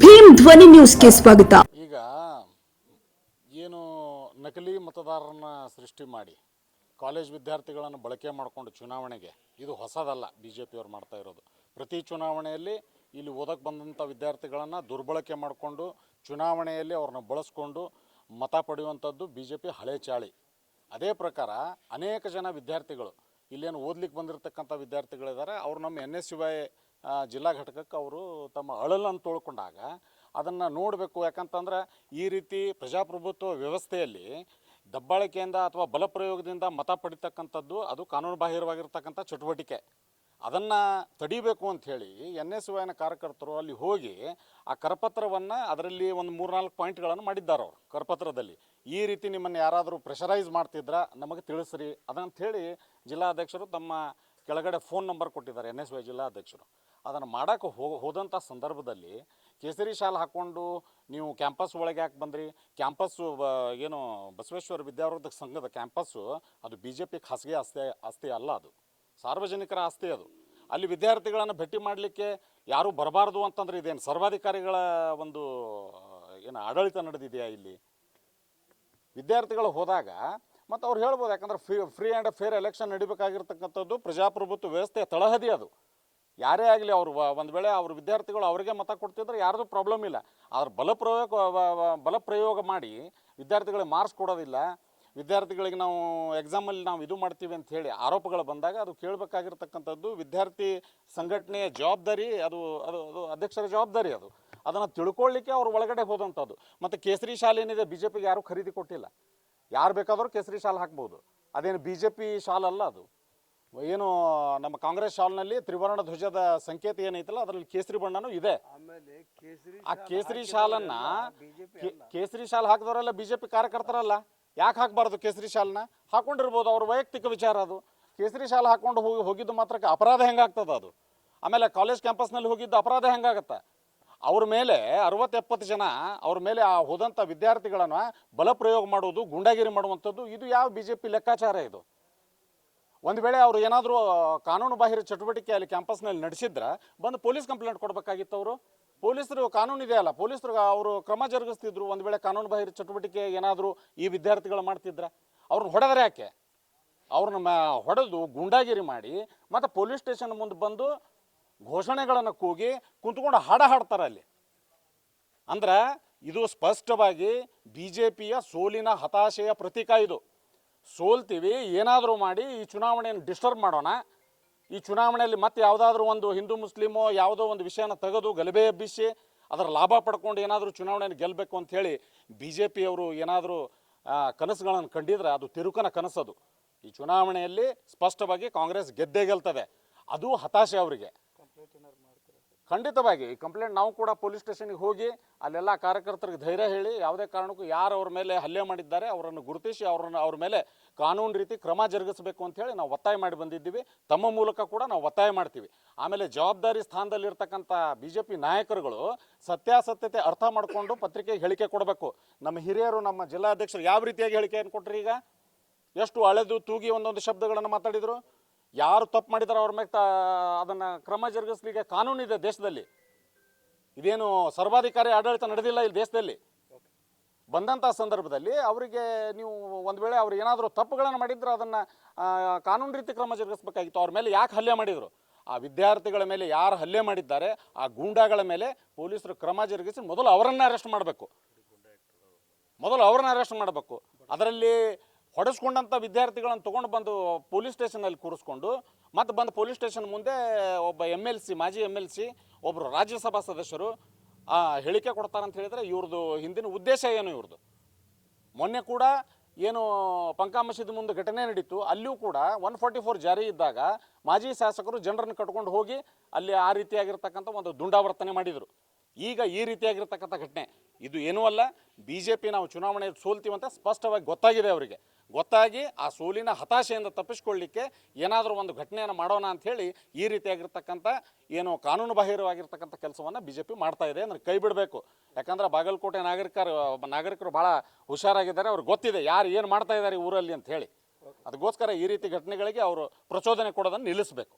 ಭೀಮ್ ಧ್ವನಿ ನ್ಯೂಸ್ಗೆ ಸ್ವಾಗತ. ಈಗ ಏನು ನಕಲಿ ಮತದಾರರನ್ನ ಸೃಷ್ಟಿ ಮಾಡಿ ಕಾಲೇಜ್ ವಿದ್ಯಾರ್ಥಿಗಳನ್ನು ಬಳಕೆ ಮಾಡಿಕೊಂಡು ಚುನಾವಣೆಗೆ ಇದು ಹೊಸದಲ್ಲ. ಬಿಜೆಪಿಯವರು ಮಾಡ್ತಾ ಇರೋದು ಪ್ರತಿ ಚುನಾವಣೆಯಲ್ಲಿ ಇಲ್ಲಿ ಓದಕ್ಕೆ ಬಂದಂಥ ವಿದ್ಯಾರ್ಥಿಗಳನ್ನು ದುರ್ಬಳಕೆ ಮಾಡಿಕೊಂಡು ಚುನಾವಣೆಯಲ್ಲಿ ಅವ್ರನ್ನ ಬಳಸ್ಕೊಂಡು ಮತ ಪಡೆಯುವಂಥದ್ದು ಬಿಜೆಪಿ ಹಳೆ ಚಾಳಿ. ಅದೇ ಪ್ರಕಾರ ಅನೇಕ ಜನ ವಿದ್ಯಾರ್ಥಿಗಳು ಇಲ್ಲೇನು ಓದ್ಲಿಕ್ಕೆ ಬಂದಿರತಕ್ಕಂಥ ವಿದ್ಯಾರ್ಥಿಗಳಿದ್ದಾರೆ. ಅವರು ನಮ್ಮ NSUI ಜಿಲ್ಲಾ ಘಟಕಕ್ಕೆ ಅವರು ತಮ್ಮ ಅಳಲನ್ನು ತೋಳ್ಕೊಂಡಾಗ ಅದನ್ನು ನೋಡಬೇಕು. ಯಾಕಂತಂದ್ರೆ ಈ ರೀತಿ ಪ್ರಜಾಪ್ರಭುತ್ವ ವ್ಯವಸ್ಥೆಯಲ್ಲಿ ದಬ್ಬಾಳಿಕೆಯಿಂದ ಅಥವಾ ಬಲಪ್ರಯೋಗದಿಂದ ಮತ ಪಡಿತಕ್ಕಂಥದ್ದು ಅದು ಕಾನೂನು ಬಾಹಿರವಾಗಿರ್ತಕ್ಕಂಥ ಚಟುವಟಿಕೆ. ಅದನ್ನು ತಡಿಬೇಕು ಅಂಥೇಳಿ NSUIನ ಕಾರ್ಯಕರ್ತರು ಅಲ್ಲಿ ಹೋಗಿ ಆ ಕರಪತ್ರವನ್ನು ಅದರಲ್ಲಿ ಒಂದು 3-4 ಪಾಯಿಂಟ್ಗಳನ್ನು ಮಾಡಿದ್ದಾರೆ. ಅವರು ಕರಪತ್ರದಲ್ಲಿ ಈ ರೀತಿ ನಿಮ್ಮನ್ನು ಯಾರಾದರೂ ಪ್ರೆಷರೈಸ್ ಮಾಡ್ತಿದ್ರ ನಮಗೆ ತಿಳಿಸ್ರಿ ಅದಂಥೇಳಿ ಜಿಲ್ಲಾಧ್ಯಕ್ಷರು ತಮ್ಮ ಕೆಳಗಡೆ ಫೋನ್ ನಂಬರ್ ಕೊಟ್ಟಿದ್ದಾರೆ. NSUI ಜಿಲ್ಲಾಧ್ಯಕ್ಷರು ಅದನ್ನು ಮಾಡೋಕ್ಕೆ ಹೋದಂಥ ಸಂದರ್ಭದಲ್ಲಿ ಕೇಸರಿ ಶಾಲೆ ಹಾಕ್ಕೊಂಡು ನೀವು ಕ್ಯಾಂಪಸ್ ಒಳಗೆ ಯಾಕೆ ಬಂದ್ರಿ? ಕ್ಯಾಂಪಸ್ಸು ಏನು ಬಸವೇಶ್ವರ ವಿದ್ಯಾವರ್ಧಕ ಸಂಘದ ಕ್ಯಾಂಪಸ್ಸು ಅದು BJP ಖಾಸಗಿ ಆಸ್ತಿ ಅಲ್ಲ, ಅದು ಸಾರ್ವಜನಿಕರ ಆಸ್ತಿ. ಅದು ಅಲ್ಲಿ ವಿದ್ಯಾರ್ಥಿಗಳನ್ನು ಭೇಟಿ ಮಾಡಲಿಕ್ಕೆ ಯಾರೂ ಬರಬಾರ್ದು ಅಂತಂದ್ರೆ ಇದೇನು ಸರ್ವಾಧಿಕಾರಿಗಳ ಒಂದು ಏನು ಆಡಳಿತ ನಡೆದಿದೆಯಾ? ಇಲ್ಲಿ ವಿದ್ಯಾರ್ಥಿಗಳು ಹೋದಾಗ ಮತ್ತು ಅವ್ರು ಹೇಳ್ಬೋದು, ಯಾಕಂದ್ರೆ ಫ್ರೀ ಆ್ಯಂಡ್ ಫೇರ್ ಎಲೆಕ್ಷನ್ ನಡಿಬೇಕಾಗಿರ್ತಕ್ಕಂಥದ್ದು ಪ್ರಜಾಪ್ರಭುತ್ವ ವ್ಯವಸ್ಥೆಯ ತಳಹದಿ. ಅದು ಯಾರೇ ಆಗಲಿ ಅವರು ಒಂದು ವೇಳೆ ಅವ್ರ ವಿದ್ಯಾರ್ಥಿಗಳು ಅವರಿಗೆ ಮತ ಕೊಡ್ತಿದ್ರೆ ಯಾರ್ದು ಪ್ರಾಬ್ಲಮ್ ಇಲ್ಲ. ಆದ್ರೆ ಬಲಪ್ರಯೋಗ ಮಾಡಿ ವಿದ್ಯಾರ್ಥಿಗಳಿಗೆ ಮಾರ್ಕ್ಸ್ ಕೊಡೋದಿಲ್ಲ, ವಿದ್ಯಾರ್ಥಿಗಳಿಗೆ ನಾವು ಎಕ್ಸಾಮಲ್ಲಿ ನಾವು ಇದು ಮಾಡ್ತೀವಿ ಅಂತ ಹೇಳಿ ಆರೋಪಗಳು ಬಂದಾಗ ಅದು ಕೇಳಬೇಕಾಗಿರ್ತಕ್ಕಂಥದ್ದು ವಿದ್ಯಾರ್ಥಿ ಸಂಘಟನೆಯ ಜವಾಬ್ದಾರಿ. ಅದು ಅದು ಅದು ಅಧ್ಯಕ್ಷರ ಜವಾಬ್ದಾರಿ. ಅದನ್ನು ತಿಳ್ಕೊಳ್ಳಿಕ್ಕೆ ಅವ್ರು ಒಳಗಡೆ ಹೋದಂಥದ್ದು. ಮತ್ತು ಕೇಸರಿ ಶಾಲೆ ಏನಿದೆ BJPಗೆ ಯಾರೂ ಖರೀದಿ ಕೊಟ್ಟಿಲ್ಲ. ಯಾರು ಬೇಕಾದರೂ ಕೇಸರಿ ಶಾಲೆ ಹಾಕ್ಬೋದು. ಅದೇನು BJP ಶಾಲ್ ಅಲ್ಲ. ಅದು ಏನು ನಮ್ಮ ಕಾಂಗ್ರೆಸ್ ಶಾಲ್ನಲ್ಲಿ ತ್ರಿವರ್ಣ ಧ್ವಜದ ಸಂಕೇತ ಏನೈತಲ್ಲ ಅದರಲ್ಲಿ ಕೇಸರಿ ಬಣ್ಣನೂ ಇದೆ. ಆ ಕೇಸರಿ ಶಾಲನ್ನು ಕೇಸರಿ ಶಾಲ್ ಹಾಕಿದವರೆಲ್ಲ BJP ಕಾರ್ಯಕರ್ತರಲ್ಲ. ಯಾಕೆ ಹಾಕಬಾರ್ದು? ಕೇಸರಿ ಶಾಲನ್ನ ಹಾಕೊಂಡಿರ್ಬೋದು, ಅವ್ರ ವೈಯಕ್ತಿಕ ವಿಚಾರ. ಅದು ಕೇಸರಿ ಶಾಲೆ ಹಾಕೊಂಡು ಹೋಗಿದ್ದು ಮಾತ್ರಕ್ಕೆ ಅಪರಾಧ ಹೆಂಗಾಗ್ತದೆ? ಅದು ಆಮೇಲೆ ಕಾಲೇಜ್ ಕ್ಯಾಂಪಸ್ನಲ್ಲಿ ಹೋಗಿದ್ದು ಅಪರಾಧ ಹೆಂಗಾಗತ್ತೆ? ಅವ್ರ ಮೇಲೆ 60-70 ಜನ ಅವ್ರ ಮೇಲೆ ಆ ಹೋದಂಥ ವಿದ್ಯಾರ್ಥಿಗಳನ್ನು ಬಲಪ್ರಯೋಗ ಮಾಡೋದು, ಗುಂಡಾಗಿರಿ ಮಾಡುವಂಥದ್ದು ಇದು ಯಾವ BJP ಲೆಕ್ಕಾಚಾರ? ಇದು ಒಂದು ವೇಳೆ ಅವರು ಏನಾದರೂ ಕಾನೂನು ಬಾಹಿರ ಚಟುವಟಿಕೆ ಅಲ್ಲಿ ಕ್ಯಾಂಪಸ್ನಲ್ಲಿ ನಡೆಸಿದ್ರೆ ಬಂದು ಪೊಲೀಸ್ ಕಂಪ್ಲೇಂಟ್ ಕೊಡಬೇಕಾಗಿತ್ತು. ಅವರು ಪೊಲೀಸರು ಕಾನೂನು ಇದೆಯಲ್ಲ, ಪೊಲೀಸರು ಅವರು ಕ್ರಮ ಜರುಗಿಸ್ತಿದ್ರು. ಒಂದು ವೇಳೆ ಕಾನೂನು ಬಾಹಿರ ಚಟುವಟಿಕೆ ಏನಾದರೂ ಈ ವಿದ್ಯಾರ್ಥಿಗಳು ಮಾಡ್ತಿದ್ರೆ ಅವ್ರನ್ನ ಹೊಡೆದ್ರೆ ಯಾಕೆ? ಅವ್ರನ್ನ ಹೊಡೆದು ಗುಂಡಾಗಿರಿ ಮಾಡಿ ಮತ್ತು ಪೊಲೀಸ್ ಸ್ಟೇಷನ್ ಮುಂದೆ ಬಂದು ಘೋಷಣೆಗಳನ್ನು ಕೂಗಿ ಕುಂತ್ಕೊಂಡು ಹಾಡ್ತಾರೆ ಅಲ್ಲಿ. ಅಂದ್ರೆ ಇದು ಸ್ಪಷ್ಟವಾಗಿ BJPಯ ಸೋಲಿನ ಹತಾಶೆಯ ಪ್ರತೀಕ. ಇದು ಸೋಲ್ತೀವಿ, ಏನಾದರೂ ಮಾಡಿ ಈ ಚುನಾವಣೆಯನ್ನು ಡಿಸ್ಟರ್ಬ್ ಮಾಡೋಣ, ಈ ಚುನಾವಣೆಯಲ್ಲಿ ಮತ್ತೆ ಯಾವುದಾದ್ರೂ ಒಂದು ಹಿಂದೂ ಮುಸ್ಲಿಮೋ ಯಾವುದೋ ಒಂದು ವಿಷಯನ ತೆಗೆದು ಗಲಭೆ ಎಬ್ಬಿಸಿ ಅದರ ಲಾಭ ಪಡ್ಕೊಂಡು ಏನಾದರೂ ಚುನಾವಣೆಯನ್ನು ಗೆಲ್ಲಬೇಕು ಅಂಥೇಳಿ BJPಯವರು ಏನಾದರೂ ಕನಸುಗಳನ್ನು ಕಂಡಿದ್ರೆ ಅದು ತಿರುಕನ ಕನಸದು. ಈ ಚುನಾವಣೆಯಲ್ಲಿ ಸ್ಪಷ್ಟವಾಗಿ ಕಾಂಗ್ರೆಸ್ ಗೆದ್ದೇ ಗೆಲ್ತದೆ. ಅದು ಹತಾಶೆ ಅವರಿಗೆ. ಖಂಡಿತವಾಗಿ ಕಂಪ್ಲೇಂಟ್ ನಾವು ಕೂಡ ಪೊಲೀಸ್ ಸ್ಟೇಷನ್ಗೆ ಹೋಗಿ ಅಲ್ಲೆಲ್ಲ ಕಾರ್ಯಕರ್ತರಿಗೆ ಧೈರ್ಯ ಹೇಳಿ ಯಾವುದೇ ಕಾರಣಕ್ಕೂ ಯಾರು ಅವ್ರ ಮೇಲೆ ಹಲ್ಲೆ ಮಾಡಿದ್ದಾರೆ ಅವರನ್ನು ಗುರುತಿಸಿ ಅವ್ರ ಮೇಲೆ ಕಾನೂನು ರೀತಿ ಕ್ರಮ ಜರುಗಿಸಬೇಕು ಅಂಥೇಳಿ ನಾವು ಒತ್ತಾಯ ಮಾಡಿ ಬಂದಿದ್ದೀವಿ. ತಮ್ಮ ಮೂಲಕ ಕೂಡ ನಾವು ಒತ್ತಾಯ ಮಾಡ್ತೀವಿ. ಆಮೇಲೆ ಜವಾಬ್ದಾರಿ ಸ್ಥಾನದಲ್ಲಿರ್ತಕ್ಕಂಥ BJP ನಾಯಕರುಗಳು ಸತ್ಯಾಸತ್ಯತೆ ಅರ್ಥ ಮಾಡಿಕೊಂಡು ಪತ್ರಿಕೆಗೆ ಹೇಳಿಕೆ ಕೊಡಬೇಕು. ನಮ್ಮ ಹಿರಿಯರು, ನಮ್ಮ ಜಿಲ್ಲಾಧ್ಯಕ್ಷರು ಯಾವ ರೀತಿಯಾಗಿ ಹೇಳಿಕೆಯನ್ನು ಕೊಟ್ಟರು? ಈಗ ಎಷ್ಟು ಅಳೆದು ತೂಗಿ ಒಂದೊಂದು ಶಬ್ದಗಳನ್ನು ಮಾತಾಡಿದರು. ಯಾರು ತಪ್ಪು ಮಾಡಿದಾರೋ ಅವ್ರ ಮೇಲೆ ಅದನ್ನು ಕ್ರಮ ಜರುಗಿಸ್ಲಿಕ್ಕೆ ಕಾನೂನಿದೆ ದೇಶದಲ್ಲಿ. ಇದೇನು ಸರ್ವಾಧಿಕಾರಿ ಆಡಳಿತ ನಡೆದಿಲ್ಲ ಇಲ್ಲಿ ದೇಶದಲ್ಲಿ. ಬಂದಂಥ ಸಂದರ್ಭದಲ್ಲಿ ಅವರಿಗೆ ನೀವು ಒಂದು ವೇಳೆ ಅವ್ರು ಏನಾದರೂ ತಪ್ಪುಗಳನ್ನು ಮಾಡಿದ್ರೆ ಅದನ್ನು ಕಾನೂನು ರೀತಿ ಕ್ರಮ ಜರುಗಿಸ್ಬೇಕಾಗಿತ್ತು. ಅವ್ರ ಮೇಲೆ ಯಾಕೆ ಹಲ್ಲೆ ಮಾಡಿದರು? ಆ ವಿದ್ಯಾರ್ಥಿಗಳ ಮೇಲೆ ಯಾರು ಹಲ್ಲೆ ಮಾಡಿದ್ದಾರೆ ಆ ಗೂಂಡಾಗಳ ಮೇಲೆ ಪೊಲೀಸರು ಕ್ರಮ ಜರುಗಿಸಿ ಮೊದಲು ಅವರನ್ನು ಅರೆಸ್ಟ್ ಮಾಡಬೇಕು. ಅದರಲ್ಲಿ ಹೊಡೆಸ್ಕೊಂಡಂಥ ವಿದ್ಯಾರ್ಥಿಗಳನ್ನು ತೊಗೊಂಡು ಬಂದು ಪೊಲೀಸ್ ಸ್ಟೇಷನಲ್ಲಿ ಕೂರಿಸ್ಕೊಂಡು ಮತ್ತು ಬಂದು ಪೊಲೀಸ್ ಸ್ಟೇಷನ್ ಮುಂದೆ ಒಬ್ಬ MLC, ಮಾಜಿ MLC, ಒಬ್ಬರು ರಾಜ್ಯಸಭಾ ಸದಸ್ಯರು ಹೇಳಿಕೆ ಕೊಡ್ತಾರಂತ ಹೇಳಿದರೆ ಇವ್ರದ್ದು ಹಿಂದಿನ ಉದ್ದೇಶ ಏನು? ಇವ್ರದ್ದು ಮೊನ್ನೆ ಕೂಡ ಏನು ಪಂಕಾ ಮಸೀದಿ ಮುಂದೆ ಘಟನೆ ನಡೀತು, ಅಲ್ಲಿಯೂ ಕೂಡ 144 ಜಾರಿ ಇದ್ದಾಗ ಮಾಜಿ ಶಾಸಕರು ಜನರನ್ನು ಕಟ್ಕೊಂಡು ಹೋಗಿ ಅಲ್ಲಿ ಆ ರೀತಿಯಾಗಿರ್ತಕ್ಕಂಥ ಒಂದು ದುಂಡಾವರ್ತನೆ ಮಾಡಿದರು. ಈಗ ಈ ರೀತಿಯಾಗಿರ್ತಕ್ಕಂಥ ಘಟನೆ ಇದು ಏನೂ ಅಲ್ಲ. BJP ನಾವು ಚುನಾವಣೆಯಲ್ಲಿ ಸೋಲ್ತೀವಂತ ಸ್ಪಷ್ಟವಾಗಿ ಗೊತ್ತಾಗಿದೆ. ಅವರಿಗೆ ಗೊತ್ತಾಗಿ ಆ ಸೋಲಿನ ಹತಾಶೆಯಿಂದ ತಪ್ಪಿಸ್ಕೊಳ್ಳಿಕ್ಕೆ ಏನಾದರೂ ಒಂದು ಘಟನೆಯನ್ನು ಮಾಡೋಣ ಅಂಥೇಳಿ ಈ ರೀತಿಯಾಗಿರ್ತಕ್ಕಂಥ ಏನು ಕಾನೂನು ಬಾಹಿರವಾಗಿರ್ತಕ್ಕಂಥ ಕೆಲಸವನ್ನು BJP ಮಾಡ್ತಾ ಇದೆ. ಅಂದರೆ ಕೈ ಬಿಡಬೇಕು. ಯಾಕಂದ್ರೆ ಬಾಗಲಕೋಟೆ ನಾಗರಿಕರು ಭಾಳ ಹುಷಾರಾಗಿದ್ದಾರೆ. ಅವ್ರಿಗೆ ಗೊತ್ತಿದೆ ಯಾರು ಏನು ಮಾಡ್ತಾ ಇದ್ದಾರೆ ಊರಲ್ಲಿ ಅಂತ ಹೇಳಿ. ಅದಕ್ಕೋಸ್ಕರ ಈ ರೀತಿ ಘಟನೆಗಳಿಗೆ ಅವರು ಪ್ರಚೋದನೆ ಕೊಡೋದನ್ನು ನಿಲ್ಲಿಸಬೇಕು.